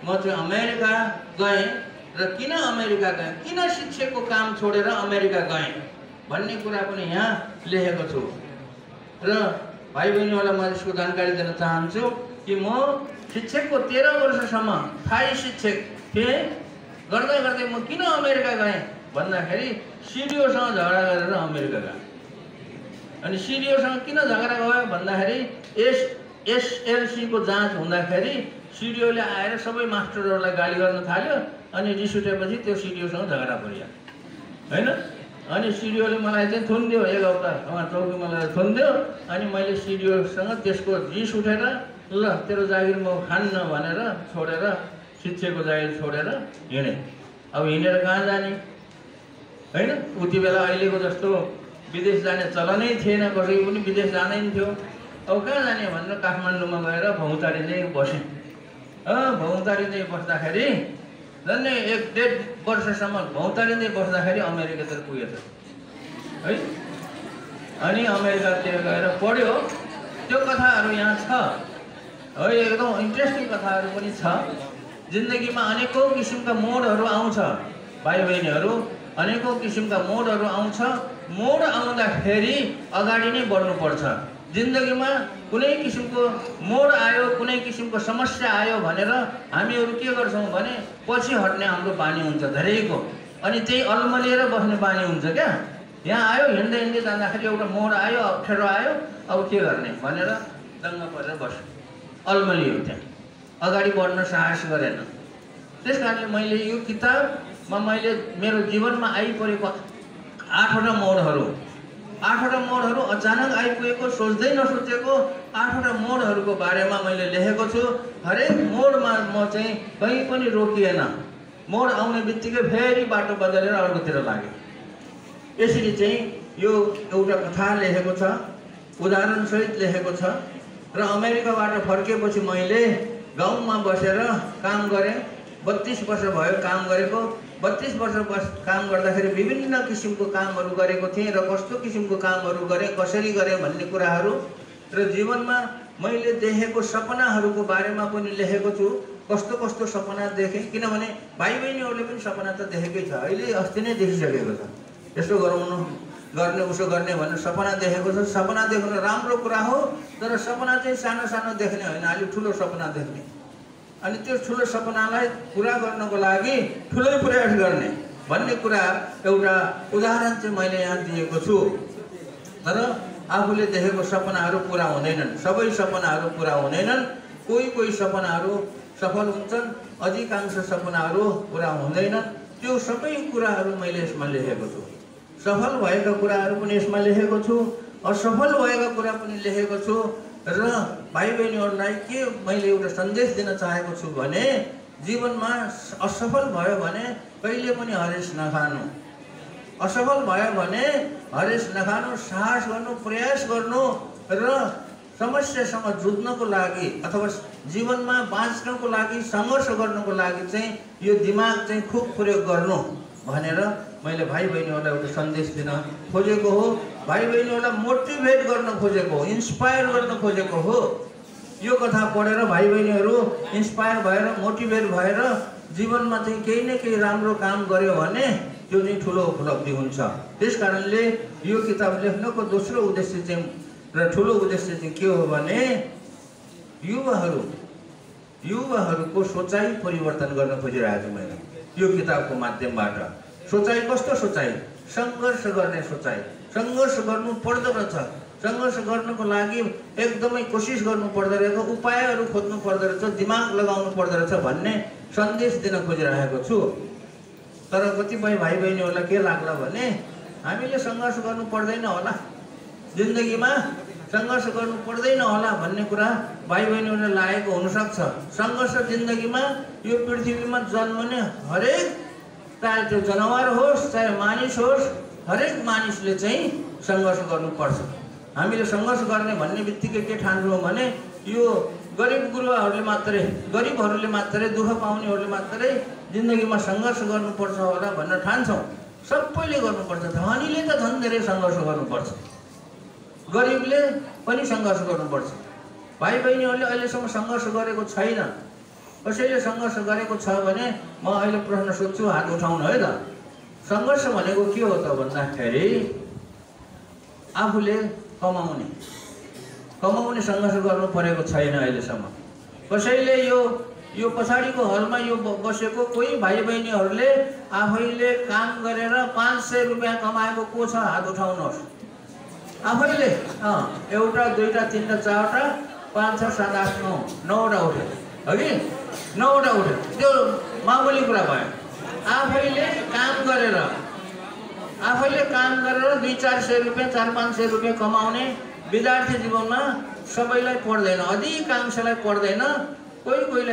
म चाहिँ अमेरिका गएँ र किन अमेरिका गएँ, किन शिक्षकको काम छोडेर अमेरिका गएँ भन्ने कुरा पनि यहाँ लेखेको छु। र भाइ बहिनीहरूलाई म यसको जानकारी दिन चाहन्छु कि म शिक्षकको 13 वर्षसम्म थाई शिक्षक थिएँ। गर्दै गर्दै म किन अमेरिका गएँ भन्दाखेरि सिडिओसँग झगडा गरेर अमेरिका गएँ। अनि सिडिओसँग किन झगडा गयो भन्दाखेरि एसएलसीको जाँच हुँदाखेरि सिडिओले आएर सबै मास्टरहरूलाई गाली गर्न थाल्यो। अनि रिस उठेपछि त्यो सिडिओसँग झगडा पर्यो हैन। अनि सिडिओले मलाई चाहिँ थुनिदियो, 1 हप्ता उहाँ चौकीमा लगेर थुनिदियो। अनि मैले सिडिओसँग त्यसको रिस उठेर ल तेरो जागिर म खान्न भनेर छोडेर शिक्षकको जागिर छोडेर हिँडेँ। अब हिँडेर कहाँ जाने हैन। उति बेला अहिलेको जस्तो विदेश जाने चलनै थिएन, कसै पनि विदेश जाँदैन थियो। अब कहाँ जाने भनेर काठमाडौँमा गएर भौतारिँदै बसेँ। भौतारिँदै बस्दाखेरि झन्डै 1-1.5 वर्षसम्म भौतारिँदै बस्दाखेरि अमेरिकातिर पुगेछ है। अनि अमेरिकातिर गएर पढ्यो। त्यो कथाहरू यहाँ छ है, एकदम इन्ट्रेस्टिङ कथाहरू पनि छ। जिन्दगीमा अनेकौँ किसिमका मोडहरू आउँछ भाइ बहिनीहरू, अनेकौँ किसिमका मोडहरू आउँछ। मोड आउँदाखेरि अगाडि नै बढ्नुपर्छ। जिन्दगीमा कुनै किसिमको मोड आयो, कुनै किसिमको समस्या आयो भनेर हामीहरू के गर्छौँ भने पछि हट्ने हाम्रो बानी हुन्छ धेरैको। अनि त्यही अल्मलिएर बस्ने बानी हुन्छ क्या। यहाँ आयो, हिँड्दै हिँड्दै जाँदाखेरि एउटा मोड आयो, अप्ठ्यारो आयो, अब के गर्ने भनेर दङ्ग परेर बस्यो, अल्मलियो, त्यहाँ अगाडि बढ्न साहस गरेन। त्यस कारणले मैले यो किताबमा मैले मेरो जीवनमा आइपरेको 8वटा मोडहरू अचानक आइपुगेको, सोच्दै नसोचेको 8वटा मोडहरूको बारेमा मैले लेखेको छु। हरेक मोडमा म चाहिँ कहीँ पनि रोकिएन। मोड आउने बित्तिकै फेरि बाटो बदलेर अर्कोतिर लागेँ। यसरी चाहिँ यो एउटा कथा लेखेको छ, उदाहरणसहित लेखेको छ। र अमेरिकाबाट फर्केपछि मैले गाउँमा बसेर काम गरेँ। 32 वर्ष भयो काम गरेको। 32 वर्ष काम गर्दाखेरि विभिन्न किसिमको कामहरू गरेको थिएँ र कस्तो किसिमको कामहरू गरेँ, कसरी गरेँ भन्ने कुराहरू र जीवनमा मैले देखेको सपनाहरूको बारेमा पनि लेखेको छु। कस्तो कस्तो सपना देखेँ, किनभने भाइ बहिनीहरूले पनि सपना त देखेकै छ, अहिले अस्ति नै देखिसकेको छ। यसो गराउनु गर्ने उसो गर्ने भनेर सपना देखेको छ। सपना देख्नु राम्रो कुरा हो, तर सपना चाहिँ सानो सानो देख्ने होइन, अलि ठुलो सपना देख्ने। अनि त्यो ठुलो सपनालाई पुरा गर्नको लागि ठुलै प्रयास गर्ने भन्ने कुरा एउटा उदाहरण चाहिँ मैले यहाँ दिएको छु। तर आफूले देखेको सपनाहरू पुरा हुँदैनन्, सबै सपनाहरू पुरा हुँदैनन्। कोही सपनाहरू सफल हुन्छन्, अधिकांश सपनाहरू पुरा हुँदैनन्। त्यो सबै कुराहरू मैले यसमा लेखेको छु। सफल भएका कुराहरू पनि यसमा लेखेको छु, असफल भएका कुरा पनि लेखेको छु। र भाइ बहिनीहरूलाई के मैले एउटा सन्देश दिन चाहेको छु भने जीवनमा असफल भयो भने कहिले पनि हरेस नखानु। असफल भयो भने हरेस नखानु, साहस गर्नु, प्रयास गर्नु र समस्यासँग जुझ्नको लागि अथवा जीवनमा बाँच्नको लागि सङ्घर्ष गर्नको लागि चाहिँ यो दिमाग चाहिँ खुब प्रयोग गर्नु भनेर मैले भाइ बहिनीहरूलाई एउटा सन्देश दिन खोजेको हो। भाइ बहिनीहरूलाई मोटिभेट गर्न खोजेको हो, इन्स्पायर गर्न खोजेको हो। यो कथा पढेर भाइ बहिनीहरू इन्स्पायर भएर, मोटिभेट भएर जीवनमा चाहिँ केही न केही राम्रो काम गर्यो भने त्यो चाहिँ ठुलो उपलब्धि हुन्छ। त्यस कारणले यो किताब लेख्नको दोस्रो उद्देश्य चाहिँ र ठुलो उद्देश्य चाहिँ के हो भने युवाहरूको सोचाइ परिवर्तन गर्न खोजिरहेको छु मैले यो किताबको माध्यमबाट। सोचाइ कस्तो सोचाइ? सङ्घर्ष गर्ने सोचाइ। सङ्घर्ष गर्नु पर्दो रहेछ, सङ्घर्ष गर्नको लागि एकदमै कोसिस गर्नु पर्दो रहेछ, उपायहरू खोज्नु पर्दो रहेछ, दिमाग लगाउनु पर्दो रहेछ भन्ने सन्देश दिन खोजिरहेको छु। तर कतिपय भाइ बहिनीहरूलाई के लाग्ला भने हामीले सङ्घर्ष गर्नु पर्दैन होला, जिन्दगीमा सङ्घर्ष गर्नु पर्दैन होला भन्ने कुरा भाइ बहिनीहरूलाई लागेको हुनसक्छ। सङ्घर्ष जिन्दगीमा यो पृथ्वीमा जन्मने हरेक, चाहे त्यो जनावर होस् चाहे मानिस होस्, हरेक मानिसले चाहिँ सङ्घर्ष गर्नुपर्छ। हामीले सङ्घर्ष गर्ने भन्ने बित्तिकै के ठान्छौँ भने यो गरिब गुरुवाहरूले मात्रै, गरिबहरूले मात्रै, दुःख पाउनेहरूले मात्रै जिन्दगीमा सङ्घर्ष गर्नुपर्छ होला भनेर ठान्छौँ। सबैले गर्नुपर्छ, धनीले त झन् धेरै सङ्घर्ष गर्नुपर्छ, गरिबले पनि सङ्घर्ष गर्नुपर्छ। भाइ बहिनीहरूले अहिलेसम्म सङ्घर्ष गरेको छैन कसैले सङ्घर्ष गरेको छ भने म अहिले प्रश्न सोध्छु, हात उठाउनु है त। सङ्घर्ष भनेको के हो त भन्दाखेरि आफूले कमाउने सङ्घर्ष गर्नु परेको छैन अहिलेसम्म। कसैले यो पछाडिको हलमा यो बसेको कोही भाइ बहिनीहरूले आफैले काम गरेर 500 रुपियाँ कमाएको को छ हात उठाउनुहोस्। आफैले एउटा दुईटा तीनटा चारवटा 5 6 7 8 9 9वटा उठ्यो अघि 9वटा उठ्यो, त्यो मामुली कुरा भयो। आफैले काम गरेर 200-400 रुपियाँ 400-500 रुपियाँ कमाउने विद्यार्थी जीवनमा सबैलाई पर्दैन, अधिकांशलाई पर्दैन, कोहीलाई